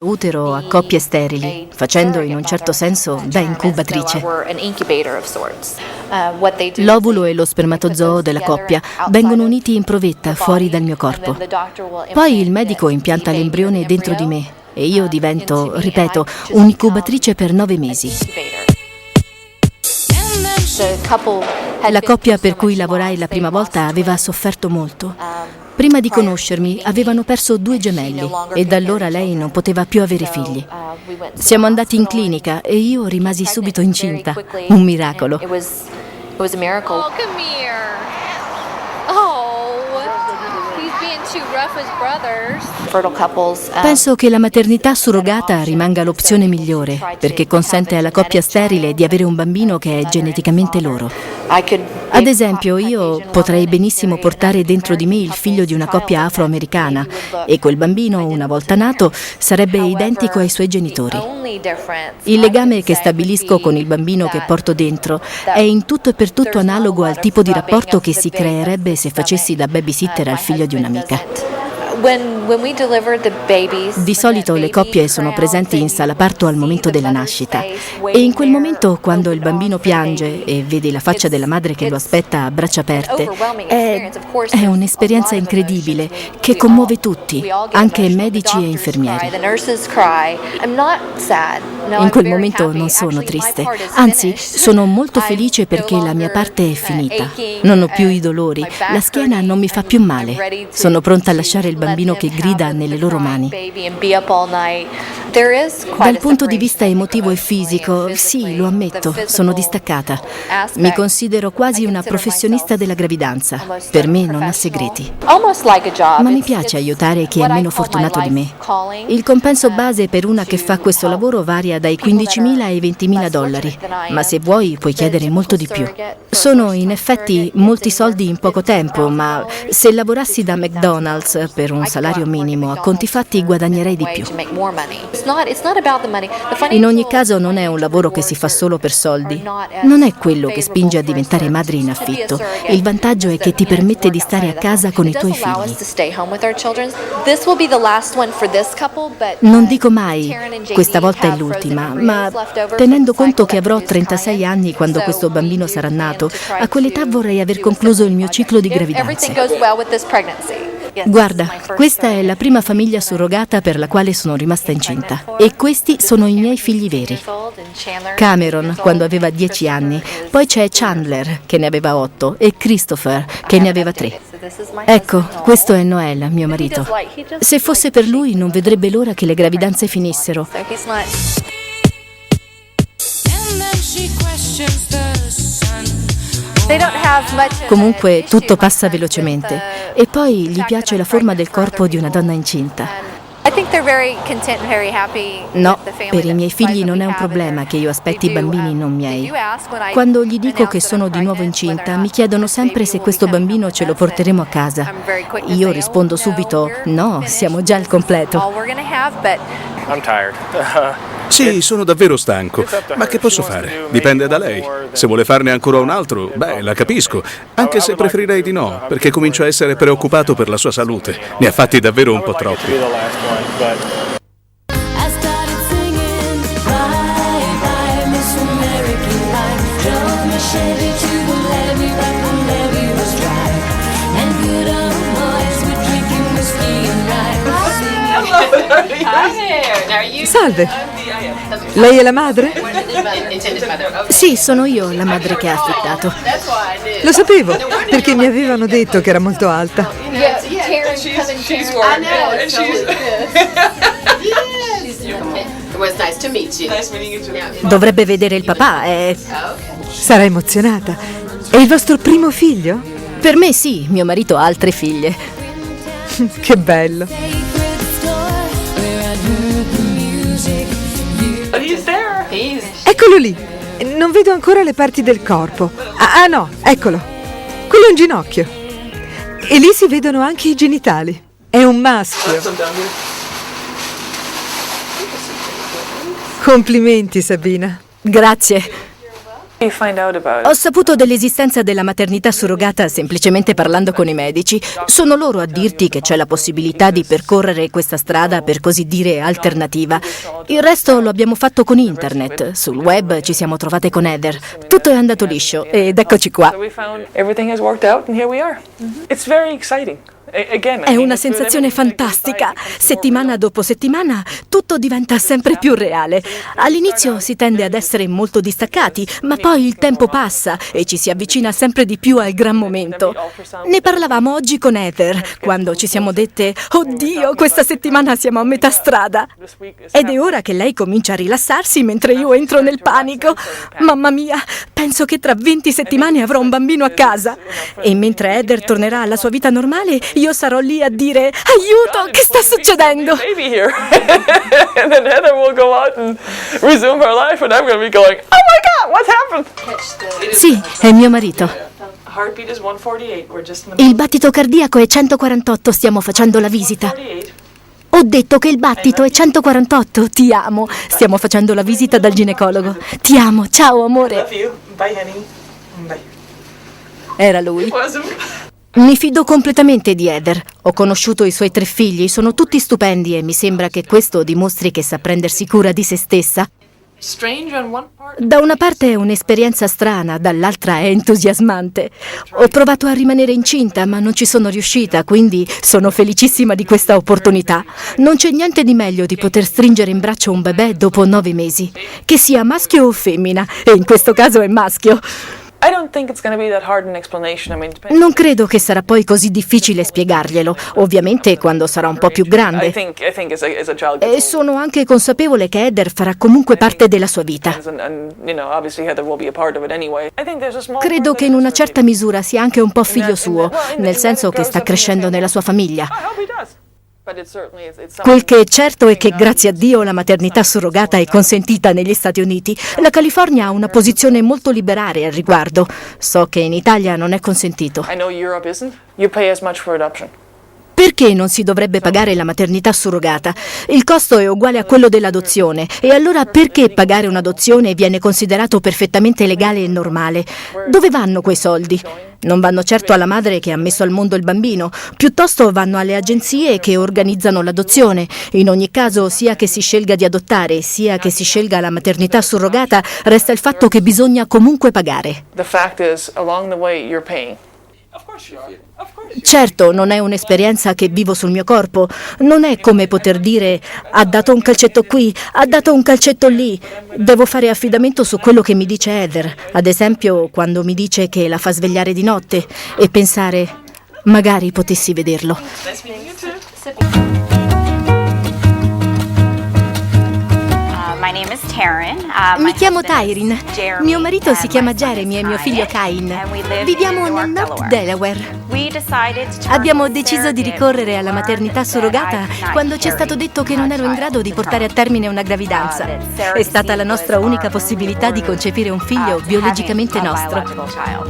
utero a coppie sterili, facendo in un certo senso da incubatrice. L'ovulo e lo spermatozoo della coppia vengono uniti in provetta fuori dal mio corpo. Poi il medico impianta l'embrione dentro di me e io divento, ripeto, un'incubatrice per 9 mesi. La coppia per cui lavorai la prima volta aveva sofferto molto. Prima di conoscermi avevano perso 2 gemelli e da allora lei non poteva più avere figli. Siamo andati in clinica e io rimasi subito incinta. Un miracolo. Penso che la maternità surrogata rimanga l'opzione migliore, perché consente alla coppia sterile di avere un bambino che è geneticamente loro. Ad esempio, io potrei benissimo portare dentro di me il figlio di una coppia afroamericana e quel bambino, una volta nato, sarebbe identico ai suoi genitori. Il legame che stabilisco con il bambino che porto dentro è in tutto e per tutto analogo al tipo di rapporto che si creerebbe se facessi da babysitter al figlio di un'amica. Di solito le coppie sono presenti in sala parto al momento della nascita e in quel momento, quando il bambino piange e vede la faccia della madre che lo aspetta a braccia aperte, è un'esperienza incredibile che commuove tutti, anche medici e infermieri. In quel momento non sono triste, anzi sono molto felice perché la mia parte è finita. Non ho più i dolori, la schiena non mi fa più male. Sono pronta a lasciare il bambino che grida nelle loro mani. Dal punto di vista emotivo e fisico, sì, lo ammetto, sono distaccata. Mi considero quasi una professionista della gravidanza. Per me non ha segreti. Ma mi piace aiutare chi è meno fortunato di me. Il compenso base per una che fa questo lavoro varia dai $15.000 ai $20.000, ma se vuoi puoi chiedere molto di più. Sono in effetti molti soldi in poco tempo, ma se lavorassi da McDonald's per un salario minimo, a conti fatti guadagnerei di più. In ogni caso non è un lavoro che si fa solo per soldi. Non è quello che spinge a diventare madre in affitto. Il vantaggio è che ti permette di stare a casa con i tuoi figli. Non dico mai, questa volta è l'ultima, ma tenendo conto che avrò 36 anni quando questo bambino sarà nato, a quell'età vorrei aver concluso il mio ciclo di gravidanze. Guarda, questa è la prima famiglia surrogata per la quale sono rimasta incinta e questi sono i miei figli veri. Cameron quando aveva 10 anni, poi c'è Chandler che ne aveva 8 e Christopher che ne aveva 3. Ecco, questo è Noel, mio marito. Se fosse per lui non vedrebbe l'ora che le gravidanze finissero. Comunque tutto passa velocemente e poi gli piace la forma del corpo di una donna incinta. No, per i miei figli non è un problema che io aspetti i bambini non miei. Quando gli dico che sono di nuovo incinta, mi chiedono sempre se questo bambino ce lo porteremo a casa. Io rispondo subito, no, siamo già al completo. Sì, sono davvero stanco, ma che posso fare? Dipende da lei. Se vuole farne ancora un altro, beh, la capisco, anche se preferirei di no, perché comincio a essere preoccupato per la sua salute. Ne ha fatti davvero un po' troppi. Salve, lei è la madre? Sì, sono io la madre che ha affittato. Lo sapevo, perché mi avevano detto che era molto alta. Dovrebbe vedere il papà, Sarà emozionata. È il vostro primo figlio? Per me sì, mio marito ha altre figlie. Che bello. Eccolo lì. Non vedo ancora le parti del corpo. Ah no, eccolo. Quello è un ginocchio. E lì si vedono anche i genitali. È un maschio. Complimenti, Sabina. Grazie. Ho saputo dell'esistenza della maternità surrogata semplicemente parlando con i medici. Sono loro a dirti che c'è la possibilità di percorrere questa strada, per così dire, alternativa. Il resto lo abbiamo fatto con internet. Sul web ci siamo trovate con Heather. Tutto è andato liscio ed eccoci qua. È una sensazione fantastica. Settimana dopo settimana tutto diventa sempre più reale. All'inizio si tende ad essere molto distaccati, ma poi il tempo passa e ci si avvicina sempre di più al gran momento. Ne parlavamo oggi con Heather, quando ci siamo dette: oddio, questa settimana siamo a metà strada. Ed è ora che lei comincia a rilassarsi mentre io entro nel panico. Mamma mia, penso che tra 20 settimane avrò un bambino a casa. E mentre Heather tornerà alla sua vita normale, io sarò lì a dire: aiuto, che sta succedendo? And then Heather will go out and resume her life and I'm going to be going, oh my God, what's happened? Sì, è mio marito. Heartbeat is 148. We're just in the Il battito cardiaco è 148, stiamo facendo la visita. 48. Ho detto che il battito è 148, ti amo. Stiamo facendo la visita dal ginecologo. Ti amo, ciao amore. Love you. Bye, honey. Bye. Era lui. Wasn't. Mi fido completamente di Heather. Ho conosciuto i suoi 3 figli, sono tutti stupendi e mi sembra che questo dimostri che sa prendersi cura di se stessa. Strange on one part. Da una parte è un'esperienza strana, dall'altra è entusiasmante. Ho provato a rimanere incinta, ma non ci sono riuscita, quindi sono felicissima di questa opportunità. Non c'è niente di meglio di poter stringere in braccio un bebè dopo 9 mesi, che sia maschio o femmina, e in questo caso è maschio. I don't think it's going to be that hard an explanation. I mean, it depends. Non credo che sarà poi così difficile spiegarglielo, ovviamente quando sarà un po' più I grande. think as a child E gets sono anche consapevole che Heather farà comunque parte della sua vita. older, and you know, obviously Heather will be a part of it anyway. I think there's a small Credo part che that in is una for certa people. misura sia anche un po' figlio suo, nel senso che sta crescendo nella sua famiglia. I hope he does. But it certainly is. It's Quel something. che è certo è che grazie a Dio la maternità surrogata è consentita negli Stati Uniti. La California ha una posizione molto liberale al riguardo. So che in Italia non è consentito. I know Europe isn't. You pay as much for adoption. Perché non si dovrebbe pagare la maternità surrogata? Il costo è uguale a quello dell'adozione. E allora perché pagare un'adozione viene considerato perfettamente legale e normale? Dove vanno quei soldi? Non vanno certo alla madre che ha messo al mondo il bambino, piuttosto vanno alle agenzie che organizzano l'adozione. In ogni caso, sia che si scelga di adottare, sia che si scelga la maternità surrogata, resta il fatto che bisogna comunque pagare. The fact is, along the way, you're paying. Of course you are. Of course. Certo, non è un'esperienza che vivo sul mio corpo. Non è come poter dire: ha dato un calcetto qui, ha dato un calcetto lì. Devo fare affidamento su quello che mi dice Heather. Ad esempio, quando mi dice che la fa svegliare di notte e pensare: magari potessi vederlo. Nice meeting you too. My name is Taryn. Mi chiamo Tyrin. Mio marito si chiama Jeremy e mio figlio Cain. Viviamo nel North Delaware. Abbiamo deciso di ricorrere alla maternità surrogata quando ci è stato detto che non ero in grado di portare a termine una gravidanza. È stata la nostra unica possibilità di concepire un figlio biologicamente nostro.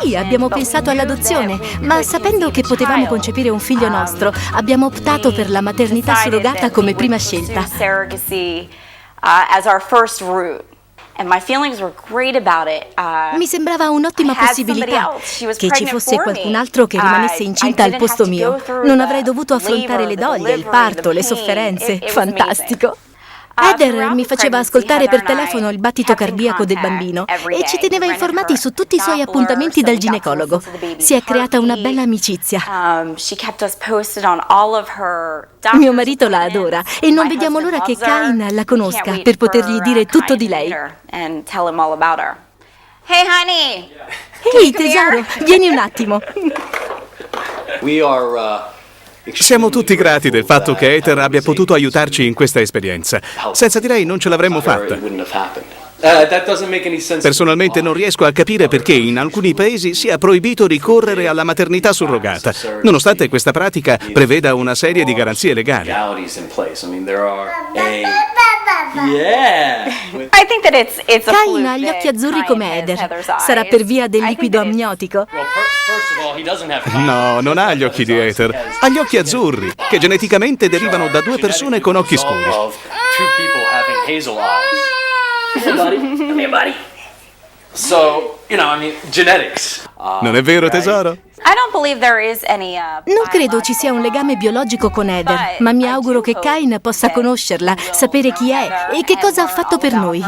Sì, abbiamo pensato all'adozione, ma sapendo che potevamo concepire un figlio nostro, abbiamo optato per la maternità surrogata come prima scelta. Mi sembrava un'ottima possibilità che ci fosse qualcun altro che rimanesse incinta al posto mio. Non avrei dovuto affrontare le doglie, il parto, le sofferenze. Fantastico. Heather mi faceva ascoltare per telefono il battito cardiaco del bambino e ci teneva informati su tutti i suoi appuntamenti dal ginecologo. Si è creata una bella amicizia. Mio marito la adora e non vediamo l'ora che Cain la conosca per potergli dire tutto di lei. Hey honey. Ehi tesoro, vieni un attimo. Siamo tutti grati del fatto che Heather abbia potuto aiutarci in questa esperienza. Senza di lei non ce l'avremmo fatta. Personalmente non riesco a capire perché in alcuni paesi sia proibito ricorrere alla maternità surrogata, nonostante questa pratica preveda una serie di garanzie legali. Cain ha gli occhi azzurri come Heather. Sarà per via del liquido amniotico? No, non ha gli occhi di Heather, ha gli occhi azzurri, che geneticamente derivano da 2 persone con occhi scuri. So, genetics. Non è vero, tesoro? Non credo ci sia un legame biologico con Heather, ma mi auguro che Cain possa conoscerla, sapere chi è e che cosa ha fatto per noi.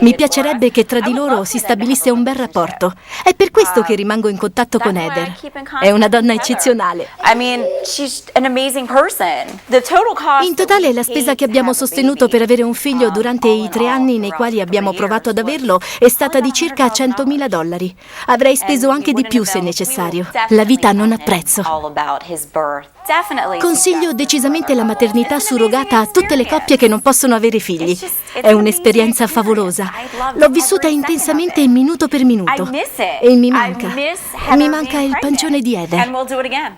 Mi piacerebbe che tra di loro si stabilisse un bel rapporto. È per questo che rimango in contatto con Heather. È una donna eccezionale. In totale la spesa che abbiamo sostenuto per avere un figlio durante i 3 anni nei quali abbiamo provato ad averlo è stata di circa $100.000. Avrei speso anche di più se necessario. La vita non ha prezzo. Consiglio decisamente la maternità surrogata a tutte le coppie che non possono avere figli. È un'esperienza favolosa. L'ho vissuta intensamente minuto per minuto. E mi manca. Mi manca il pancione di Heather.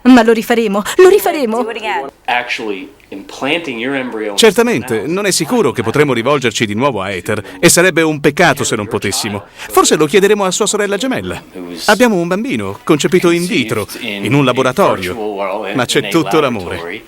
Ma lo rifaremo, lo rifaremo. Certamente, non è sicuro che potremo rivolgerci di nuovo a Heather e sarebbe un peccato se non potessimo. Forse lo chiederemo a sua sorella gemella. Abbiamo un bambino concepito in vitro, in un laboratorio, ma c'è tutto l'amore.